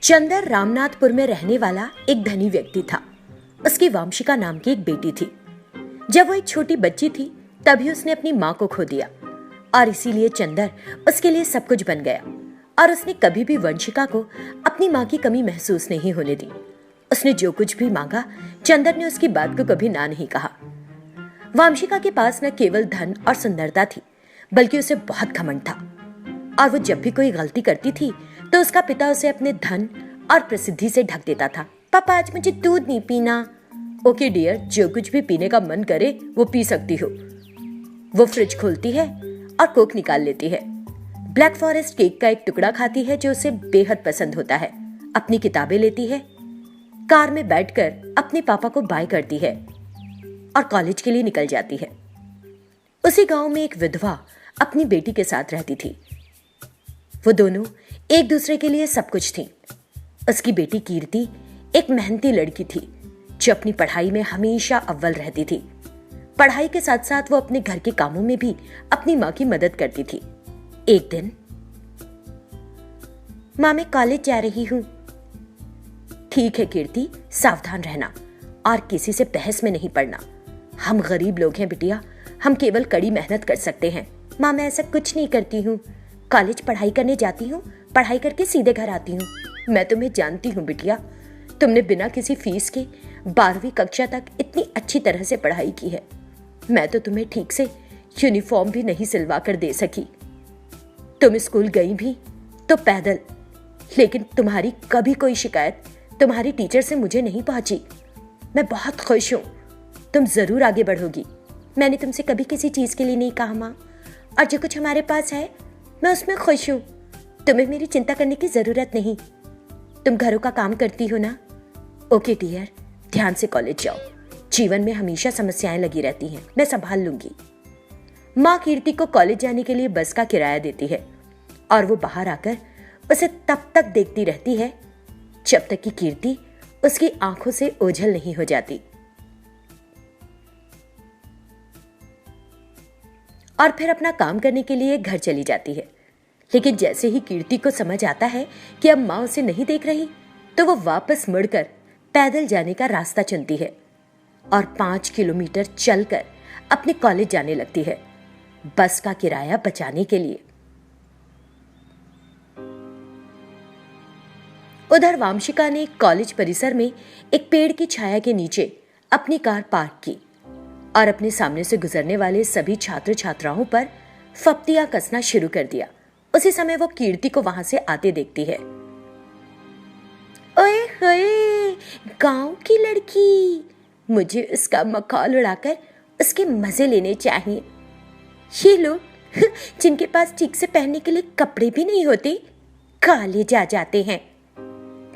चंदर रामनाथपुर में रहने वाला एक धनी व्यक्ति था। उसकी वामशिका नाम की एक बेटी थी। जब वो एक छोटी बच्ची थी तभी उसने अपनी माँ को खो दिया और इसीलिए चंदर उसके लिए सब कुछ बन गया और उसने कभी भी वंशिका को अपनी माँ की कमी महसूस नहीं होने दी। उसने जो कुछ भी मांगा, चंदर ने उसकी बात को कभी ना नहीं कहा। वामशिका के पास न केवल धन और सुंदरता थी, बल्कि उसे बहुत घमंड था और वो जब भी कोई गलती करती थी तो उसका पिता उसे अपने धन और प्रसिद्धि से ढक देता था। पापा, आज मुझे दूध नहीं पीना। ओके डियर, जो कुछ भी पीने का मन करे वो पी सकती हो। वो फ्रिज खोलती है और कोक निकाल लेती है। ब्लैक फॉरेस्ट केक का एक टुकड़ा खाती है जो उसे बेहद पसंद होता है। अपनी किताबें लेती है, कार में बैठकर अपने पापा को बाय करती है और कॉलेज के लिए निकल जाती है। उसी गांव में एक विधवा अपनी बेटी के साथ रहती थी। वो दोनों एक दूसरे के लिए सब कुछ थी। उसकी बेटी कीर्ति एक मेहनती लड़की थी जो अपनी पढ़ाई में हमेशा अव्वल रहती थी। पढ़ाई के साथ साथ वो अपने घर के कामों में भी अपनी माँ की मदद करती थी। एक दिन, माँ मैं कॉलेज जा रही हूँ। ठीक है कीर्ति, सावधान रहना और किसी से बहस में नहीं पड़ना। हम गरीब लोग हैं बिटिया, हम केवल कड़ी मेहनत कर सकते हैं। माँ मैं ऐसा कुछ नहीं करती हूँ, कॉलेज पढ़ाई करने जाती हूँ, पढ़ाई करके सीधे घर आती हूँ। मैं तुम्हें जानती हूँ बिटिया, तुमने बिना किसी फीस के 12वीं कक्षा तक इतनी अच्छी तरह से पढ़ाई की है। मैं तो तुम्हें ठीक से यूनिफॉर्म भी नहीं सिलवा कर दे सकी। तुम स्कूल गई भी तो पैदल, लेकिन तुम्हारी कभी कोई शिकायत तुम्हारी टीचर से मुझे नहीं पहुंची। मैं बहुत खुश हूँ, तुम जरूर आगे बढ़ोगी। मैंने तुमसे कभी किसी चीज के लिए नहीं कहा माँ, और जो कुछ हमारे पास है मैं उसमें खुश हूँ। तुम्हें मेरी चिंता करने की जरूरत नहीं। तुम घरों का काम करती हो ना? ओके डियर, ध्यान से कॉलेज जाओ। जीवन में हमेशा समस्याएं लगी रहती हैं, मैं संभाल लूंगी। माँ कीर्ति को कॉलेज जाने के लिए बस का किराया देती है और वो बाहर आकर उसे तब तक देखती रहती है जब तक कि कीर्ति उसकी आंखों से ओझल नहीं हो जाती। और फिर अपना काम करने के लिए घर चली जाती है। लेकिन जैसे ही कीर्ति को समझ आता है कि अब माँ उसे नहीं देख रही, तो वो वापस मुड़कर पैदल जाने का रास्ता चुनती है और 5 किलोमीटर चलकर अपने कॉलेज जाने लगती है, बस का किराया बचाने के लिए। उधर वामशिका ने कॉलेज परिसर में एक पेड़ की छाया के नीचे अपनी कार पार्क की और अपने सामने से गुजरने वाले सभी छात्र छात्राओं पर फप्तियां कसना शुरू कर दिया। उसी समय वो कीर्ति को वहां से आते देखती है। ओए होए, गांव की लड़की, मुझे उसका मखौल उड़ाकर उसके मजे लेने चाहिए। ये लोग जिनके पास ठीक से पहनने के लिए कपड़े भी नहीं होते, कॉलेज आ जाते हैं।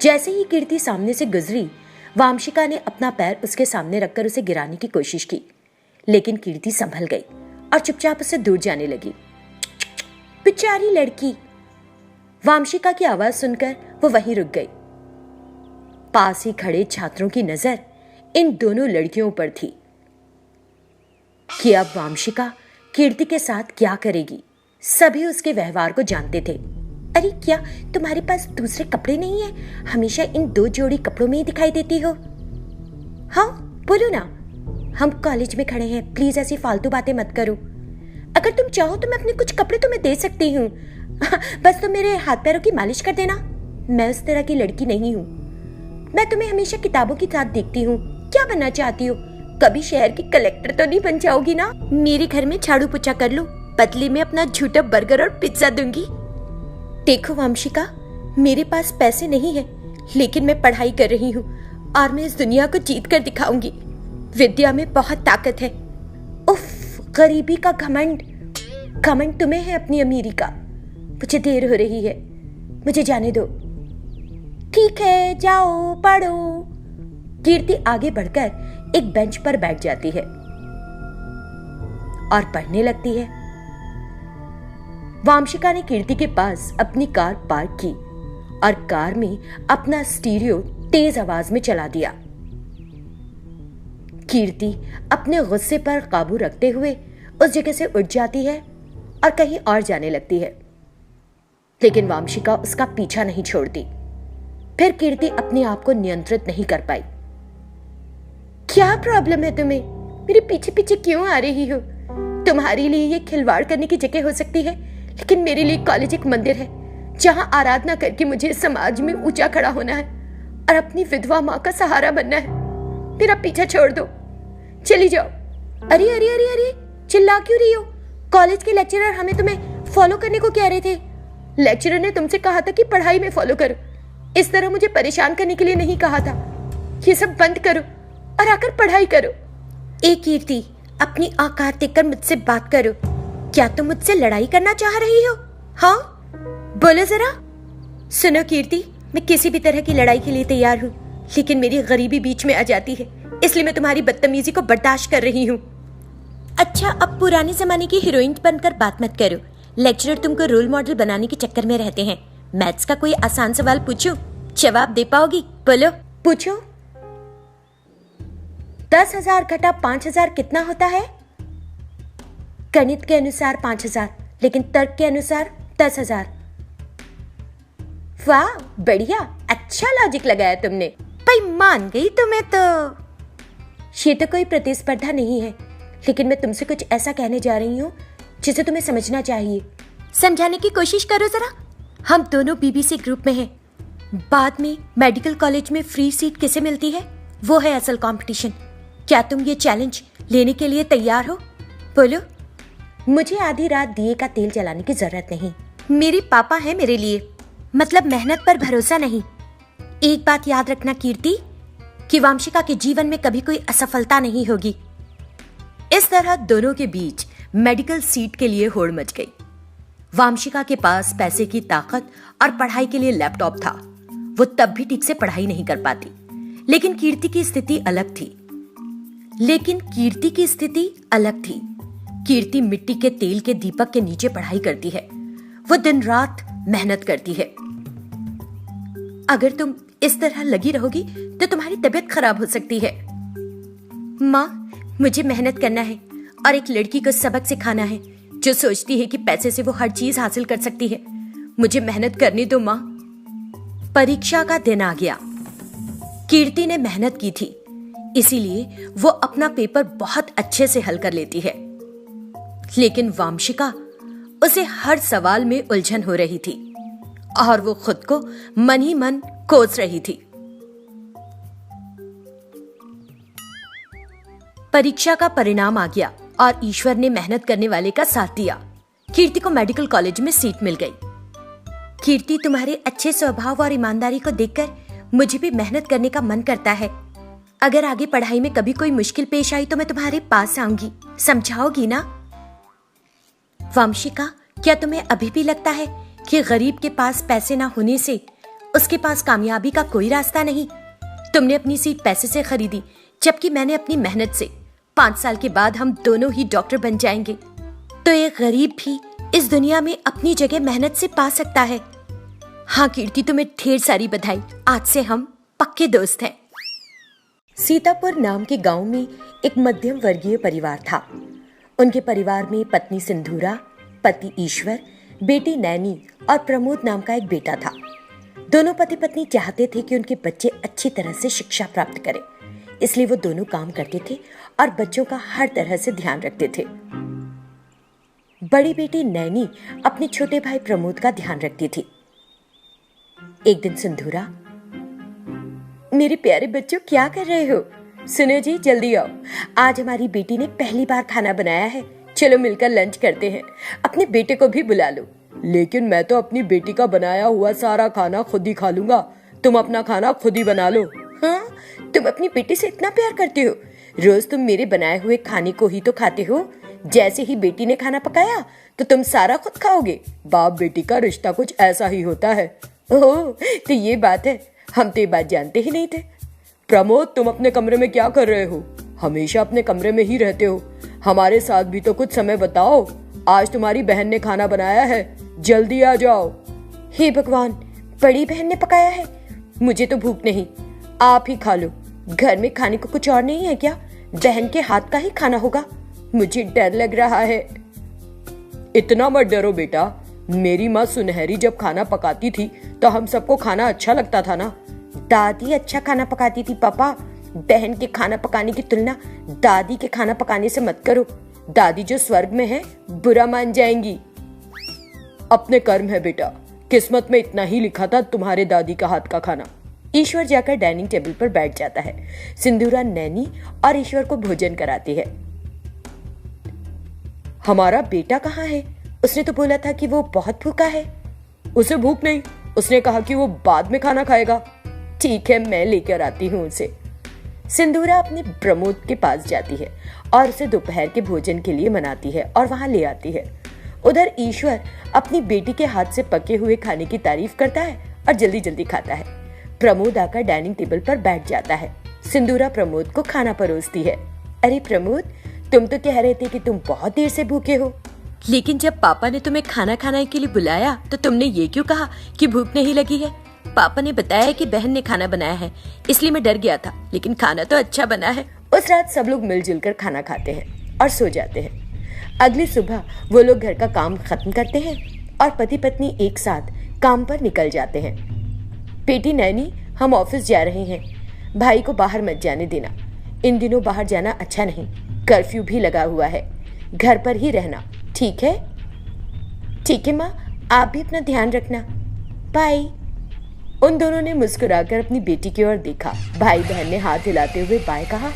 जैसे ही कीर्ति सामने से गुजरी, वामशिका ने अपना पैर उसके सामने रखकर उसे गिराने की कोशिश की, लेकिन कीर्ति संभल गई और चुपचाप उससे दूर जाने लगी। बेचारी लड़की। वामशिका की आवाज सुनकर वो वहीं रुक गई। पास ही खड़े छात्रों की नजर इन दोनों लड़कियों पर थी कि अब वामशिका कीर्ति के साथ क्या करेगी। सभी उसके व्यवहार को जानते थे। अरे क्या तुम्हारे पास दूसरे कपड़े नहीं है? हमेशा इन 2 जोड़ी कपड़ों में ही दिखाई देती हो। हाँ बोलो ना, हम कॉलेज में खड़े हैं, प्लीज ऐसी फालतू बातें मत करो। अगर तुम चाहो तो मैं अपने कुछ कपड़े तुम्हें दे सकती हूँ, बस तुम मेरे हाथ पैरों की मालिश कर देना। मैं उस तरह की लड़की नहीं हूँ। मैं तुम्हें हमेशा किताबों के साथ देखती हूँ। क्या बनना चाहती हो? कभी शहर की कलेक्टर तो नहीं बन जाओगी ना? मेरे घर में झाड़ू पोछा कर लो, बदले में अपना झूठा बर्गर और पिज्जा दूंगी। देखो वामशिका, मेरे पास पैसे नहीं है, लेकिन मैं पढ़ाई कर रही हूँ और मैं इस दुनिया को जीत कर दिखाऊंगी। विद्या में बहुत ताकत है। उफ, गरीबी का घमंड। घमंड तुम्हें है अपनी अमीरी का। मुझे देर हो रही है, मुझे जाने दो। ठीक है, जाओ पढ़ो। कीर्ति आगे बढ़कर एक बेंच पर बैठ जाती है और पढ़ने लगती है। वामशिका ने कीर्ति के पास अपनी कार पार्क की और कार में अपना स्टीरियो तेज आवाज में चला दिया। कीर्ति अपने गुस्से पर काबू रखते हुए उस जगह से उठ जाती है और कहीं और जाने लगती है, लेकिन वामशिका उसका पीछा नहीं छोड़ती। फिर कीर्ति अपने आप को नियंत्रित नहीं कर पाई। क्या प्रॉब्लम है तुम्हें? मेरे पीछे पीछे क्यों आ रही हो? तुम्हारे लिए ये खिलवाड़ करने की जगह हो सकती है, लेकिन मेरे लिए कॉलेज एक मंदिर है जहां आराधना करके मुझे समाज में ऊंचा खड़ा होना है और अपनी विधवा माँ का सहारा बनना है। मेरा पीछा छोड़ दो, चली जाओ। अरे अरे अरे अरे, चिल्ला क्यों रही हो? कॉलेज के लेक्चरर हमें तुम्हें फॉलो करने को कह रहे थे। लेक्चरर ने तुमसे कहा था कि पढ़ाई में फॉलो करो, इस तरह मुझे परेशान करने के लिए नहीं कहा था। ये सब बंद करो और आकर पढ़ाई करो। ए कीर्ति, अपनी औकात देखकर मुझसे बात करो। क्या तुम मुझसे लड़ाई करना चाह रही हो? हाँ, बोलो जरा। सुनो कीर्ति, मैं किसी भी तरह की लड़ाई के लिए तैयार हूँ, लेकिन मेरी गरीबी बीच में आ जाती है, इसलिए मैं तुम्हारी बदतमीजी को बर्दाश्त कर रही हूँ। अच्छा, अब पुराने जमाने की हीरोइन बनकर बात मत करो। लेक्चरर तुमको रोल मॉडल बनाने के चक्कर में रहते हैं। मैथ्स का कोई आसान सवाल पूछो, जवाब दे पाओगी? बोलो, पूछो। 10,000 घटा 5,000 कितना होता है? गणित के अनुसार 5,000, लेकिन तर्क के अनुसार 10,000। वाह, बढ़िया, अच्छा लॉजिक लगाया तुमने। भाई मान गई तुम्हें तो। ये तो कोई प्रतिस्पर्धा नहीं है, लेकिन मैं तुमसे कुछ ऐसा कहने जा रही हूँ जिसे तुम्हें समझना चाहिए। समझाने की कोशिश करो जरा। हम दोनों बीबीसी ग्रुप में हैं। बाद में मेडिकल कॉलेज में फ्री सीट किसे मिलती है, वो है असल कंपटीशन। क्या तुम ये चैलेंज लेने के लिए तैयार हो? बोलो। मुझे आधी रात दिए का तेल जलाने की जरूरत नहीं। मेरे पापा है मेरे लिए, मतलब मेहनत पर भरोसा नहीं। एक बात याद रखना कीर्ति, कि वामशिका के जीवन में कभी कोई असफलता नहीं होगी। इस तरह दोनों के बीच मेडिकल सीट के लिए होड़ मच गई। वामशिका के पास पैसे की ताकत और पढ़ाई के लिए लैपटॉप था। वो तब भी ठीक से पढ़ाई नहीं कर पाती, लेकिन कीर्ति की स्थिति अलग थी। कीर्ति मिट्टी के तेल के दीपक के नीचे पढ़ाई करती है। वो दिन रात मेहनत करती है। अगर तुम इस तरह लगी रहोगी तो तुम्हारी तबीयत खराब हो सकती है। माँ, मुझे मेहनत करना है और एक लड़की को सबक सिखाना है जो सोचती है कि पैसे से वो हर चीज हासिल कर सकती है। मुझे मेहनत करने दो माँ। परीक्षा का दिन आ गया। कीर्ति ने मेहनत की थी, इसीलिए वो अपना पेपर बहुत अच्छे से हल कर लेती है, लेकिन वामशिका उसे हर सवाल में उलझन हो रही थी और वो खुद को मन ही मन कोस रही थी। परीक्षा का परिणाम आ गया और ईश्वर ने मेहनत करने वाले का साथ दिया। कीर्ति को मेडिकल कॉलेज में सीट मिल गई। कीर्ति, तुम्हारे अच्छे स्वभाव और ईमानदारी को देखकर मुझे भी मेहनत करने का मन करता है। अगर आगे पढ़ाई में कभी कोई मुश्किल पेश आई तो मैं तुम्हारे पास आऊंगी, समझाओगी ना? वामशिका, क्या तुम्हें अभी भी लगता है कि गरीब के पास पैसे ना होने से उसके पास कामयाबी का कोई रास्ता नहीं? तुमने अपनी सीट पैसे से खरीदी, जबकि मैंने अपनी मेहनत से। 5 साल के बाद हम दोनों ही डॉक्टर बन जाएंगे, तो एक गरीब भी इस दुनिया में अपनी जगह मेहनत से पा सकता है। हाँ कीर्ति, तुम्हें ढेर सारी बधाई। आज से हम पक्के दोस्त हैं। सीतापुर नाम के गांव में एक मध्यम वर्गीय परिवार था। उनके परिवार में पत्नी सिंधूरा, पति ईश्वर, बेटी नैनी और प्रमोद नाम का एक बेटा था। दोनों पति पत्नी चाहते थे कि उनके बच्चे अच्छी तरह से शिक्षा प्राप्त करें, इसलिए वो दोनों काम करते थे और बच्चों का हर तरह से ध्यान रखते थे। बड़ी बेटी नैनी अपने छोटे भाई प्रमोद का ध्यान रखती थी। एक दिन सिंधूरा, मेरे प्यारे बच्चों क्या कर रहे हो? सुनो जी, जल्दी आओ, आज हमारी बेटी ने पहली बार खाना बनाया है, चलो मिलकर लंच करते हैं। अपने बेटे को भी बुला लो। लेकिन मैं तो अपनी बेटी का बनाया हुआ सारा खाना खुद ही खा लूंगा, तुम अपना खाना खुद ही बना लो। हाँ, तुम अपनी बेटी से इतना प्यार करते हो, रोज तुम मेरे बनाए हुए खाने को ही तो खाते हो। जैसे ही बेटी ने खाना पकाया तो तुम सारा खुद खाओगे। बाप बेटी का रिश्ता कुछ ऐसा ही होता है। ओह, तो ये बात है, हम तो ये बात जानते ही नहीं थे। प्रमोद, तुम अपने कमरे में क्या कर रहे हो? हमेशा अपने कमरे में ही रहते हो, हमारे साथ भी तो कुछ समय बताओ। आज तुम्हारी बहन ने खाना बनाया है, जल्दी आ जाओ। हे भगवान, बड़ी बहन ने पकाया है? मुझे तो भूख नहीं, आप ही खा लो। घर में खाने को कुछ और नहीं है क्या? बहन के हाथ का ही खाना होगा। मुझे डर लग रहा है। इतना मत डरो बेटा, मेरी माँ सुनहरी जब खाना पकाती थी तो हम सबको खाना अच्छा लगता था ना। दादी अच्छा खाना पकाती थी पापा। बहन के खाना पकाने की तुलना दादी के खाना पकाने से मत करो। दादी जो स्वर्ग में है बुरा मान जाएंगी। अपने कर्म है बेटा, किस्मत में इतना ही लिखा था तुम्हारे दादी का हाथ का खाना। ईश्वर जाकर डाइनिंग टेबल पर बैठ जाता है। सिंदूरा नैनी और ईश्वर को भोजन कराती है। हमारा बेटा कहाँ है? उसने तो बोला था कि वो बहुत भूखा है। उसे भूख नहीं, उसने कहा कि वो बाद में खाना खाएगा। ठीक है, मैं लेकर आती हूँ उसे। सिंदूरा अपने प्रमोद के पास जाती है और उसे दोपहर के भोजन के लिए मनाती है और वहां ले आती है। उधर ईश्वर अपनी बेटी के हाथ से पके हुए खाने की तारीफ करता है और जल्दी जल्दी खाता है। प्रमोद आकर डाइनिंग टेबल पर बैठ जाता है। सिंदूरा प्रमोद को खाना परोसती है। अरे प्रमोद, तुम तो कह रहे थे कि तुम बहुत देर से भूखे हो, लेकिन जब पापा ने तुम्हें खाना खाने के लिए बुलाया तो तुमने ये क्यों कहा कि भूख नहीं लगी है? पापा ने बताया कि बहन ने खाना बनाया है, इसलिए मैं डर गया था, लेकिन खाना तो अच्छा बना है। उस रात सब लोग मिलजुल कर खाना खाते हैं और सो जाते हैं। अगली सुबह वो लोग घर का काम खत्म करते हैं और पति पत्नी एक साथ काम पर निकल जाते हैं। बेटी नैनी, हम ऑफिस जा रहे हैं, भाई को बाहर मत जाने देना। इन दिनों बाहर जाना अच्छा नहीं, कर्फ्यू भी लगा हुआ है, घर पर ही रहना, ठीक है? ठीक है माँ, आप भी अपना ध्यान रखना, बाय। उन दोनों ने मुस्कुराकर अपनी बेटी की ओर देखा। भाई बहन ने हाथ हिलाते हुए बाय कहा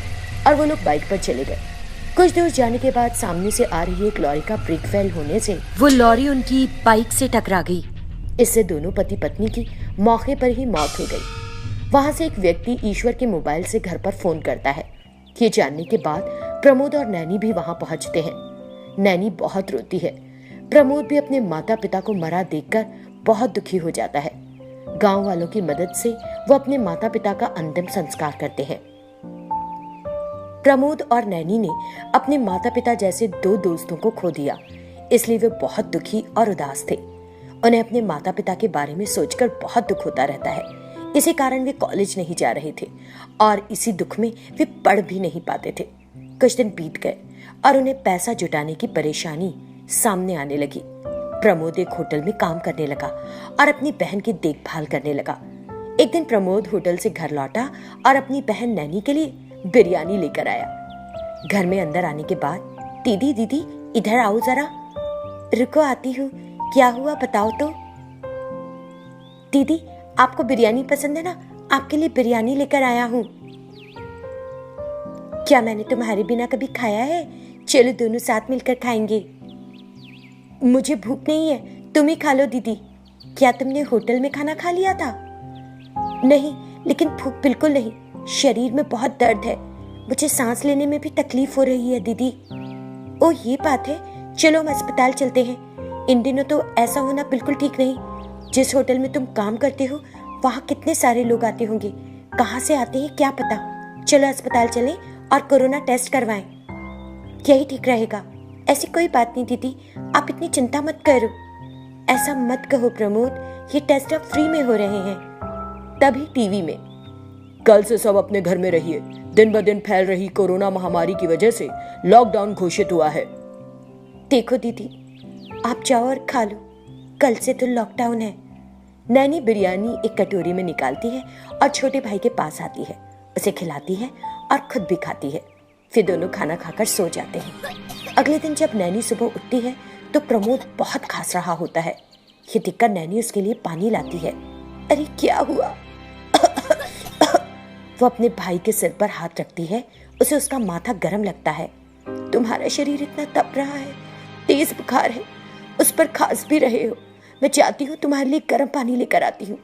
और वो लोग बाइक पर चले गए। कुछ दूर जाने के बाद सामने से आ रही एक लॉरी का ब्रेक फेल होने से वो लॉरी उनकी बाइक से टकरा गई। इससे दोनों पति पत्नी की मौके पर ही मौत हो गई। वहां से एक व्यक्ति ईश्वर के मोबाइल से घर पर फोन करता है। ये जानने के बाद प्रमोद और नैनी भी वहां पहुंचते हैं। नैनी बहुत रोती है। प्रमोद भी अपने माता पिता को मरा देखकर बहुत दुखी हो जाता है। गांव वालों की मदद से वो अपने माता पिता का अंतिम संस्कार करते हैं। प्रमोद और नैनी ने अपने माता पिता जैसे दो दोस्तों को खो दिया, इसलिए वे बहुत दुखी और उदास थे। उन्हें अपने माता पिता के बारे में सोचकर बहुत दुख होता रहता है। इसी कारण वे कॉलेज नहीं जा रहे थे और इसी दुख में वे पढ़ भी नहीं पाते थे। कुछ दिन बीत गए और उन्हें पैसा जुटाने की परेशानी सामने आने लगी। प्रमोद एक होटल में काम करने लगा और अपनी बहन की देखभाल करने लगा। एक दिन प्रमोद होटल से घर लौटा और अपनी बहन नैनी के लिए बिरयानी लेकर आया। घर में अंदर आने के बाद, दीदी दीदी इधर आओ जरा। रुको आती हूँ, क्या हुआ बताओ तो। दीदी आपको बिरयानी पसंद है ना, आपके लिए बिरयानी लेकर आया हूँ। क्या मैंने तुम्हारे बिना कभी खाया है? चलो दोनों साथ मिलकर खाएंगे। मुझे भूख नहीं है, तुम ही खा लो दीदी। क्या तुमने होटल में खाना खा लिया था? नहीं, लेकिन भूख बिल्कुल नहीं, शरीर में बहुत दर्द है, मुझे सांस लेने में भी तकलीफ हो रही है दीदी। ओ ये बात है, चलो हम अस्पताल चलते हैं। इन दिनों तो ऐसा होना बिल्कुल ठीक नहीं। जिस होटल में तुम काम करते हो वहाँ कितने सारे लोग आते होंगे, कहाँ से आते हैं क्या पता। चलो अस्पताल चलें और कोरोना टेस्ट करवाएं, यही ठीक रहेगा। ऐसी कोई बात नहीं दीदी, आप इतनी चिंता मत करो। ऐसा मत कहो प्रमोद, ये टेस्ट अब फ्री में हो रहे हैं। तभी टीवी में, कल से सब अपने घर में रहिए, दिन ब दिन फैल रही कोरोना महामारी की वजह से लॉकडाउन घोषित हुआ है। देखो दीदी, आप जाओ और खा लो, कल से तो लॉकडाउन है। नैनी बिरयानी एक कटोरी में निकालती है और छोटे भाई के पास आती है, उसे खिलाती है और खुद भी खाती है। फिर दोनों खाना खाकर सो जाते हैं। अगले दिन जब नैनी सुबह उठती है तो प्रमोद बहुत खांस रहा होता है। ये देखकर नैनी उसके लिए पानी लाती है। अरे क्या हुआ? वो अपने भाई के सिर पर हाथ रखती है, उसे उसका माथा गर्म लगता है। तुम्हारा शरीर इतना तप रहा है, तेज बुखार है, उस पर खांस भी रहे हो। मैं जाती हूँ तुम्हारे लिए गर्म पानी लेकर आती हूँ।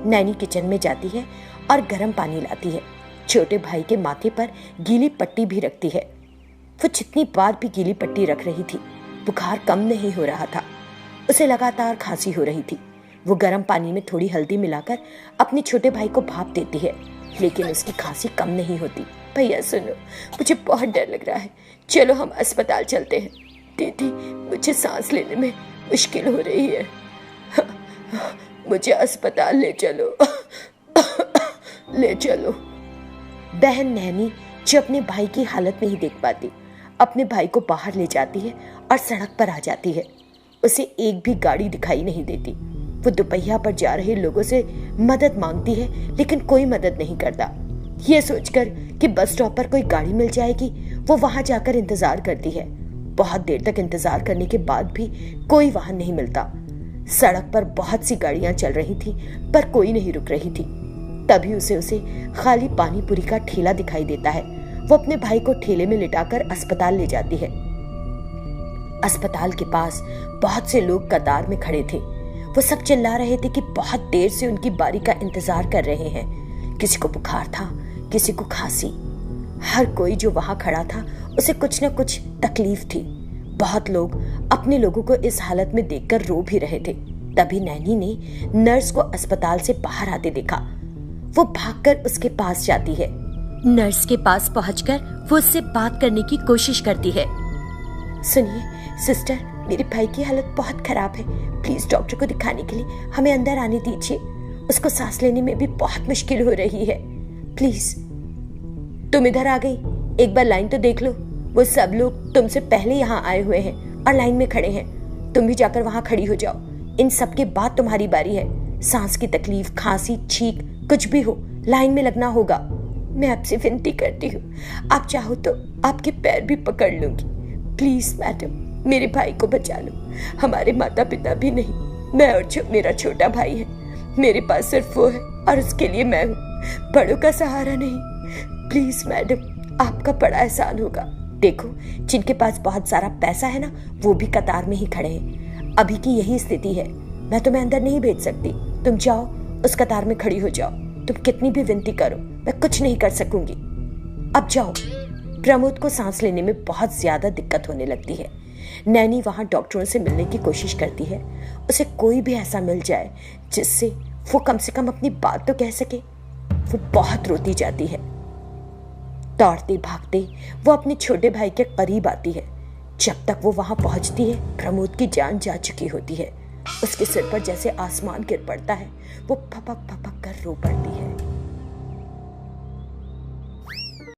नैनी किचन में जाती है और गर्म पानी लाती है। छोटे भाई के माथे पर गीली पट्टी भी रखती है। वो जितनी बार भी गीली पट्टी रख रही थी, बुखार कम नहीं हो रहा था, उसे लगातार खांसी हो रही थी। वो गर्म पानी में थोड़ी हल्दी मिलाकर अपने छोटे भाई को भाप देती है, लेकिन उसकी खांसी कम नहीं होती। भैया सुनो, मुझे बहुत डर लग रहा है, चलो हम अस्पताल चलते हैं। दीदी मुझे सांस लेने में मुश्किल हो रही है, मुझे अस्पताल ले चलो, ले चलो। बहन नैनी जो अपने भाई की हालत नहीं देख पाती, अपने भाई को बाहर ले जाती है और सड़क पर आ जाती है। उसे एक भी गाड़ी दिखाई नहीं देती। वो दोपहिया पर जा रहे लोगों से मदद मांगती है, लेकिन कोई मदद नहीं करता। ये सोचकर कि बस स्टॉप पर कोई गाड़ी मिल जाएगी, वो वहां जाकर इंतजार करती है। बहुत देर तक इंतजार करने के बाद भी कोई वाहन नहीं मिलता। सड़क पर बहुत सी गाड़ियां चल रही थी, पर कोई नहीं रुक रही थी। तभी उसे खाली पानी पूरी का ठेला दिखाई देता है। वो अपने भाई को ठेले में लिटाकर अस्पताल ले जाती है। अस्पताल के पास बहुत से लोग कतार में खड़े थे। वो सब चिल्ला रहे थे कि बहुत देर से उनकी बारी का इंतजार कर रहे हैं। किसी को बुखार था, किसी को खांसी। हर कोई जो वहां खड़ा था उसे कुछ न कुछ तकलीफ थी। बहुत लोग अपने लोगों को इस हालत में देखकर रो भी रहे थे। तभी नैनी ने नर्स को अस्पताल से बाहर आते देखा। वो भागकर उसके पास जाती है। नर्स के पास पहुंचकर वो उससे बात करने की कोशिश करती है। सुनिए सिस्टर, मेरे भाई की हालत बहुत खराब है। प्लीज डॉक्टर को दिखाने के लिए हमें अंदर आने दीजिए। उसको सांस लेने में भी बहुत मुश्किल हो रही है। प्लीज। तुम इधर आ गई, एक बार लाइन तो देख लो। वो सब लोग तुमसे पहले यहाँ आए हुए हैं और लाइन में खड़े हैं। तुम भी जाकर वहां खड़ी हो जाओ। इन सब के बाद तुम्हारी बारी है। सांस की तकलीफ, खांसी, छींक, कुछ भी हो, लाइन में लगना होगा। मैं आपसे विनती करती हूँ, आप चाहो तो आपके पैर भी पकड़ लूंगी। प्लीज मैडम, मेरे भाई को बचा लो। हमारे माता पिता भी नहीं, मैं और मेरा छोटा भाई है। मेरे पास सिर्फ वो है और उसके लिए मैं हूँ, बड़ों का सहारा नहीं। प्लीज मैडम, आपका बड़ा एहसान होगा। देखो, जिनके पास बहुत सारा पैसा है ना, वो भी कतार में ही खड़े हैं। अभी की यही स्थिति है। मैं तुम्हें अंदर नहीं भेज सकती। तुम जाओ, उस कतार में खड़ी हो जाओ। तुम कितनी भी विनती करो, मैं कुछ नहीं कर सकूंगी। अब जाओ। प्रमोद को सांस लेने में बहुत ज्यादा दिक्कत होने लगती है। नैनी वहां डॉक्टरों से मिलने की कोशिश करती है। उसे कोई भी ऐसा मिल जाए जिससे वो कम से कम अपनी बात तो कह सके। वो बहुत रोती जाती है। दौड़ते भागते वो अपने छोटे भाई के करीब आती है। जब तक वो वहां पहुंचती है, प्रमोद की जान जा चुकी होती है। उसके सिर पर जैसे आसमान गिर पड़ता है। वो फपक फपक कर रो पड़ती है।